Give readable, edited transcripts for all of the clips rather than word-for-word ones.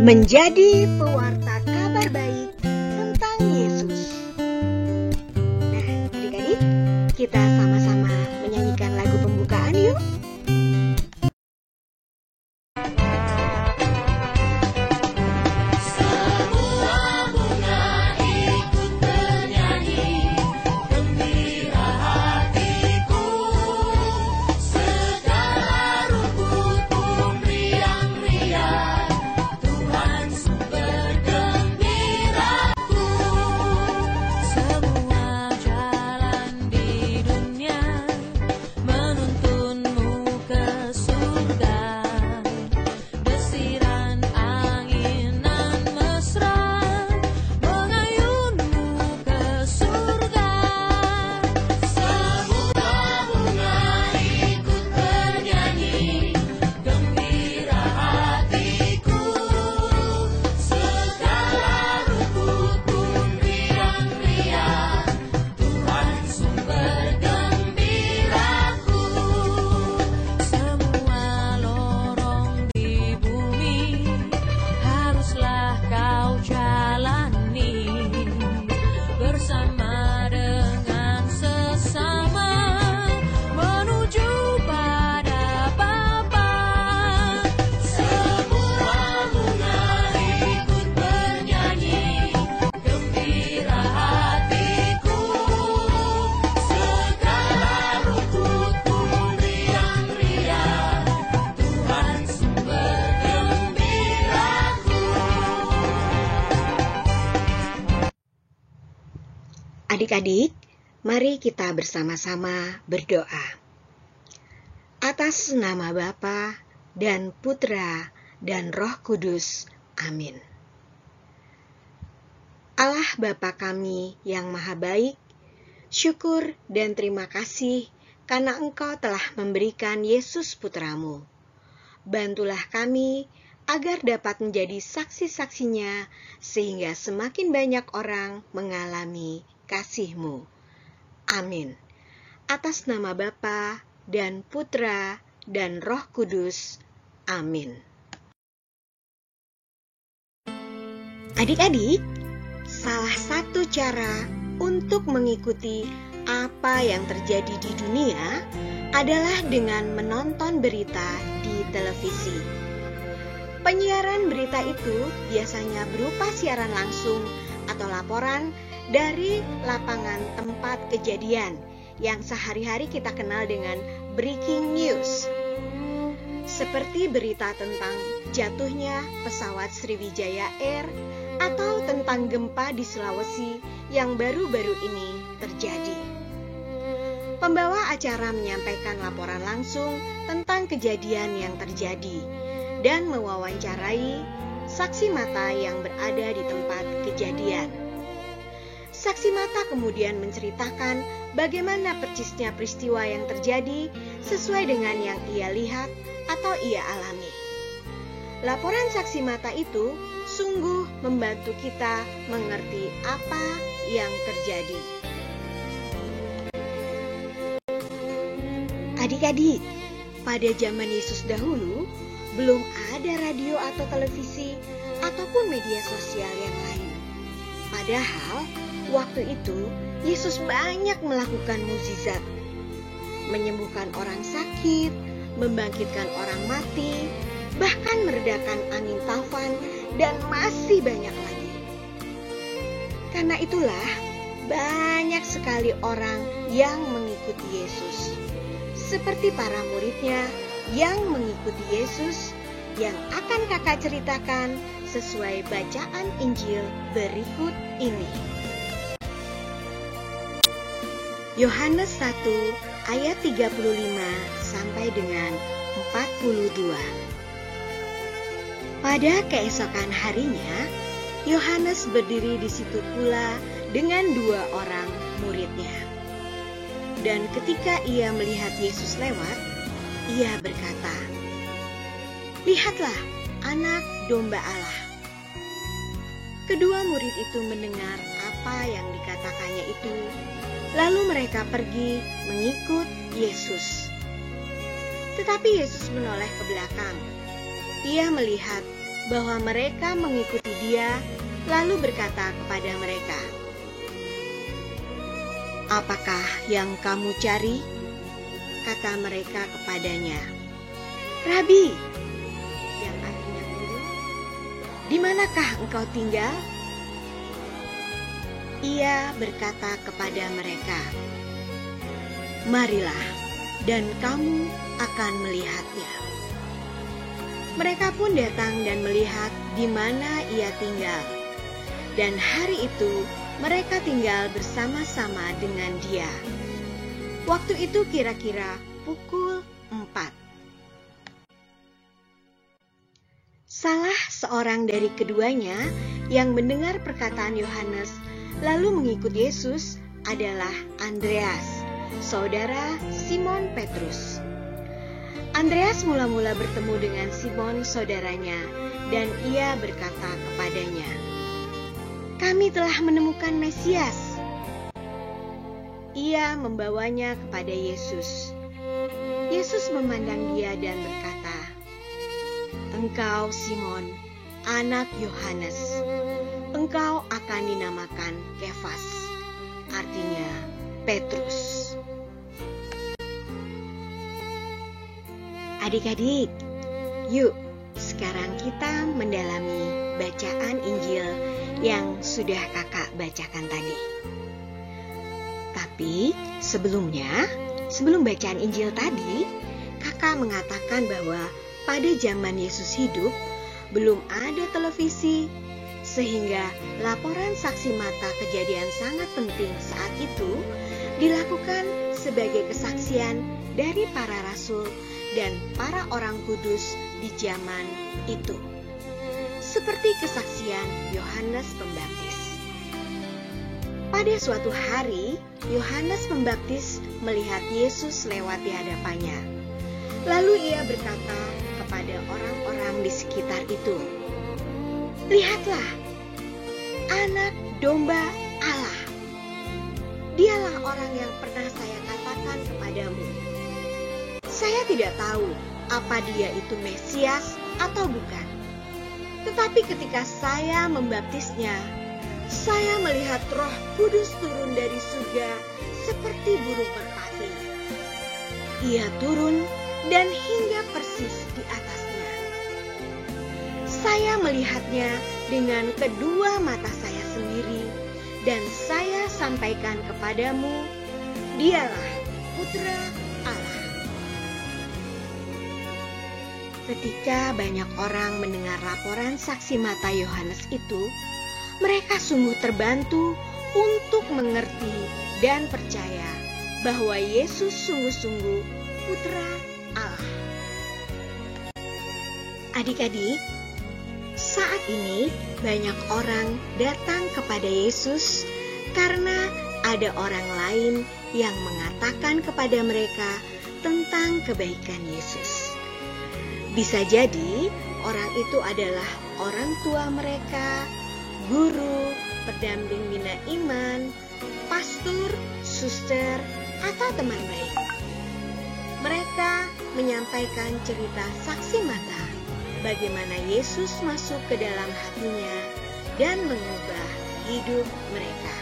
menjadi pewarta kabar baik tentang Yesus. Nah, adik-adik, kita sama-sama menyanyikan lagu pembukaan yuk. Adik-adik, mari kita bersama-sama berdoa. Atas nama Bapa dan Putra dan Roh Kudus. Amin. Allah Bapa kami yang maha baik, syukur dan terima kasih karena Engkau telah memberikan Yesus Putramu. Bantulah kami agar dapat menjadi saksi-saksinya sehingga semakin banyak orang mengalami kasih-Mu. Amin. Atas nama Bapa dan Putra dan Roh Kudus. Amin. Adik-adik, salah satu cara untuk mengikuti apa yang terjadi di dunia adalah dengan menonton berita di televisi. Penyiaran berita itu biasanya berupa siaran langsung atau laporan dari lapangan tempat kejadian yang sehari-hari kita kenal dengan breaking news. Seperti berita tentang jatuhnya pesawat Sriwijaya Air atau tentang gempa di Sulawesi yang baru-baru ini terjadi. Pembawa acara menyampaikan laporan langsung tentang kejadian yang terjadi dan mewawancarai saksi mata yang berada di tempat kejadian. Saksi mata kemudian menceritakan bagaimana persisnya peristiwa yang terjadi sesuai dengan yang ia lihat atau ia alami. Laporan saksi mata itu sungguh membantu kita mengerti apa yang terjadi. Adik-adik, pada zaman Yesus dahulu, belum ada radio atau televisi ataupun media sosial yang lain. Padahal, waktu itu Yesus banyak melakukan mukjizat, menyembuhkan orang sakit, membangkitkan orang mati, bahkan meredakan angin taufan, dan masih banyak lagi. Karena itulah, banyak sekali orang yang mengikuti Yesus. Seperti para muridnya yang mengikuti Yesus, yang akan kakak ceritakan sesuai bacaan Injil berikut ini. Yohanes 1 ayat 35 sampai dengan 42. Pada keesokan harinya, Yohanes berdiri di situ pula dengan 2 orang muridnya. Dan ketika ia melihat Yesus lewat, ia berkata, "Lihatlah anak domba Allah." Kedua murid itu mendengar apa yang dikatakannya itu, lalu mereka pergi mengikut Yesus. Tetapi Yesus menoleh ke belakang. Ia melihat bahwa mereka mengikuti Dia, lalu berkata kepada mereka, "Apakah yang kamu cari?" Kata mereka kepadanya, "Rabi," yang artinya guru, "di manakah engkau tinggal?" Ia berkata kepada mereka, "Marilah, dan kamu akan melihatnya." Mereka pun datang dan melihat di mana ia tinggal. Dan hari itu mereka tinggal bersama-sama dengan dia. Waktu itu kira-kira pukul 4. Salah seorang dari keduanya yang mendengar perkataan Yohanes lalu mengikut Yesus adalah Andreas, saudara Simon Petrus. Andreas mula-mula bertemu dengan Simon saudaranya dan ia berkata kepadanya, "Kami telah menemukan Mesias." Ia membawanya kepada Yesus. Yesus memandang dia dan berkata, "Engkau Simon, anak Yohanes, engkau akan dinamakan Kefas," artinya Petrus. Adik-adik, yuk sekarang kita mendalami bacaan Injil yang sudah kakak bacakan tadi. Tapi sebelum bacaan Injil tadi, kakak mengatakan bahwa pada zaman Yesus hidup, belum ada televisi, sehingga laporan saksi mata kejadian sangat penting saat itu dilakukan sebagai kesaksian dari para rasul dan para orang kudus di zaman itu. Seperti kesaksian Yohanes Pembaptis. Pada suatu hari, Yohanes Pembaptis melihat Yesus lewat di hadapannya. Lalu ia berkata kepada orang-orang di sekitar itu, "Lihatlah, anak domba Allah. Dialah orang yang pernah saya katakan kepadamu. Saya tidak tahu apa dia itu Mesias atau bukan. Tetapi ketika saya membaptisnya, saya melihat Roh Kudus turun dari surga seperti burung merpati. Ia turun dan hinggap persis di atasnya. Saya melihatnya dengan kedua mata saya sendiri, dan saya sampaikan kepadamu, dialah Putra Allah." Ketika banyak orang mendengar laporan saksi mata Yohanes itu, mereka sungguh terbantu untuk mengerti dan percaya bahwa Yesus sungguh-sungguh Putra Allah. Adik-adik, saat ini banyak orang datang kepada Yesus karena ada orang lain yang mengatakan kepada mereka tentang kebaikan Yesus. Bisa jadi orang itu adalah orang tua mereka, guru, pendamping bina iman, pastor, suster, atau teman baik. Mereka menyampaikan cerita saksi mata bagaimana Yesus masuk ke dalam hatinya dan mengubah hidup mereka.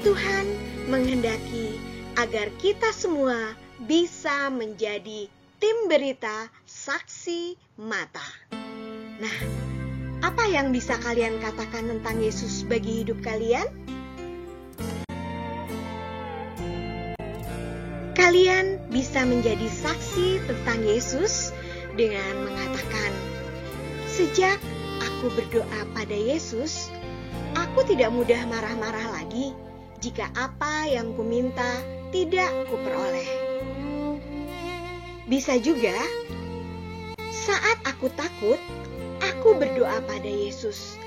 Tuhan menghendaki agar kita semua bisa menjadi tim berita saksi mata. Nah, apa yang bisa kalian katakan tentang Yesus bagi hidup kalian? Kalian bisa menjadi saksi tentang Yesus dengan mengatakan, "Sejak aku berdoa pada Yesus, aku tidak mudah marah-marah lagi jika apa yang kuminta tidak kuperoleh." Bisa juga, saat aku takut, aku berdoa pada Yesus.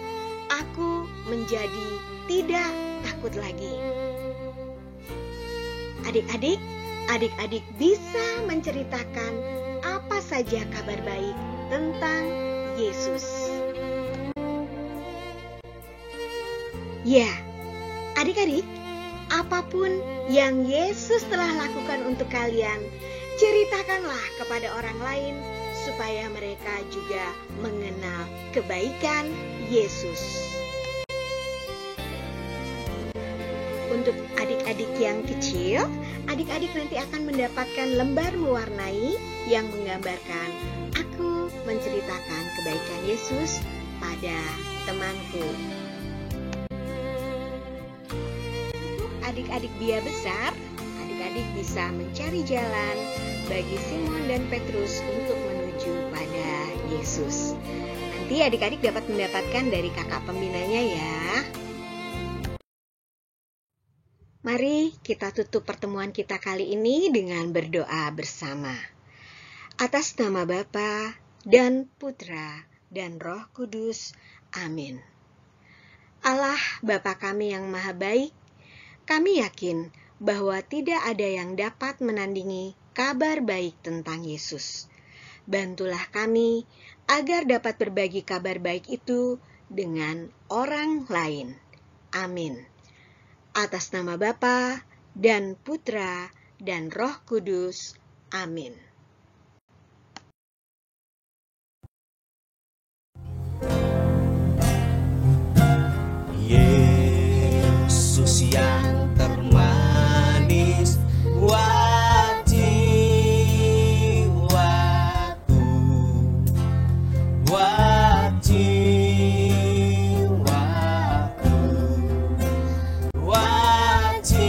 Aku menjadi tidak takut lagi. Adik-adik bisa menceritakan apa saja kabar baik tentang Yesus. Ya, adik-adik, apapun yang Yesus telah lakukan untuk kalian, ceritakanlah kepada orang lain supaya mereka juga mengenal kebaikan Yesus. Untuk adik-adik yang kecil, adik-adik nanti akan mendapatkan lembar mewarnai yang menggambarkan aku menceritakan kebaikan Yesus pada temanku. Adik-adik Bia besar, adik-adik bisa mencari jalan bagi Simon dan Petrus untuk menuju pada Yesus. Nanti adik-adik dapat mendapatkan dari kakak pembinanya ya. Mari kita tutup pertemuan kita kali ini dengan berdoa bersama. Atas nama Bapa dan Putra dan Roh Kudus. Amin. Allah Bapa kami yang maha baik, kami yakin bahwa tidak ada yang dapat menandingi kabar baik tentang Yesus. Bantulah kami agar dapat berbagi kabar baik itu dengan orang lain. Amin. Atas nama Bapa dan Putra dan Roh Kudus. Amin. Yesus yang termanis buat jiwaku, buat jiwaku, buat jiwaku.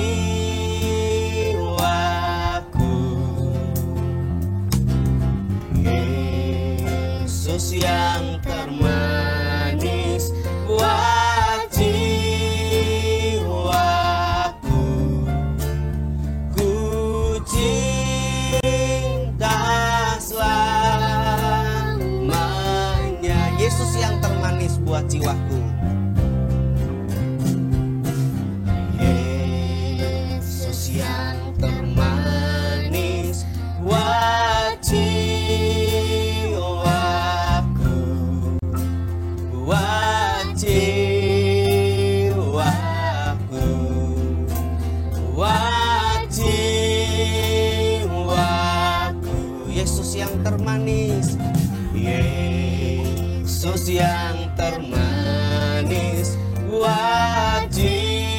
Yesus yang termanis buat jiwaku, ku cinta selamanya. Yesus yang termanis buat jiwaku. Yesus yang termanis buat jiwaku, buat jiwaku, buat jiwaku. Yesus yang termanis, Yesus yang termanis buat jiwaku,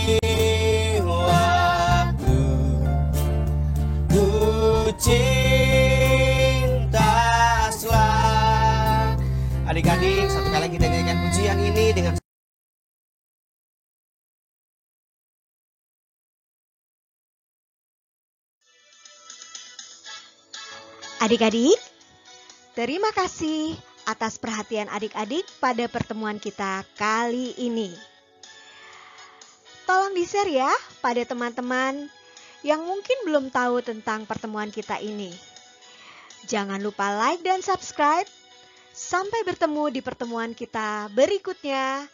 ku cinta selalu. Adik-adik, satu kali kita nyanyikan pujian ini dengan Adik-adik, terima kasih atas perhatian adik-adik pada pertemuan kita kali ini. Tolong di-share ya pada teman-teman yang mungkin belum tahu tentang pertemuan kita ini. Jangan lupa like dan subscribe. Sampai bertemu di pertemuan kita berikutnya.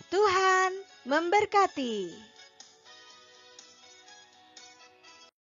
Tuhan memberkati.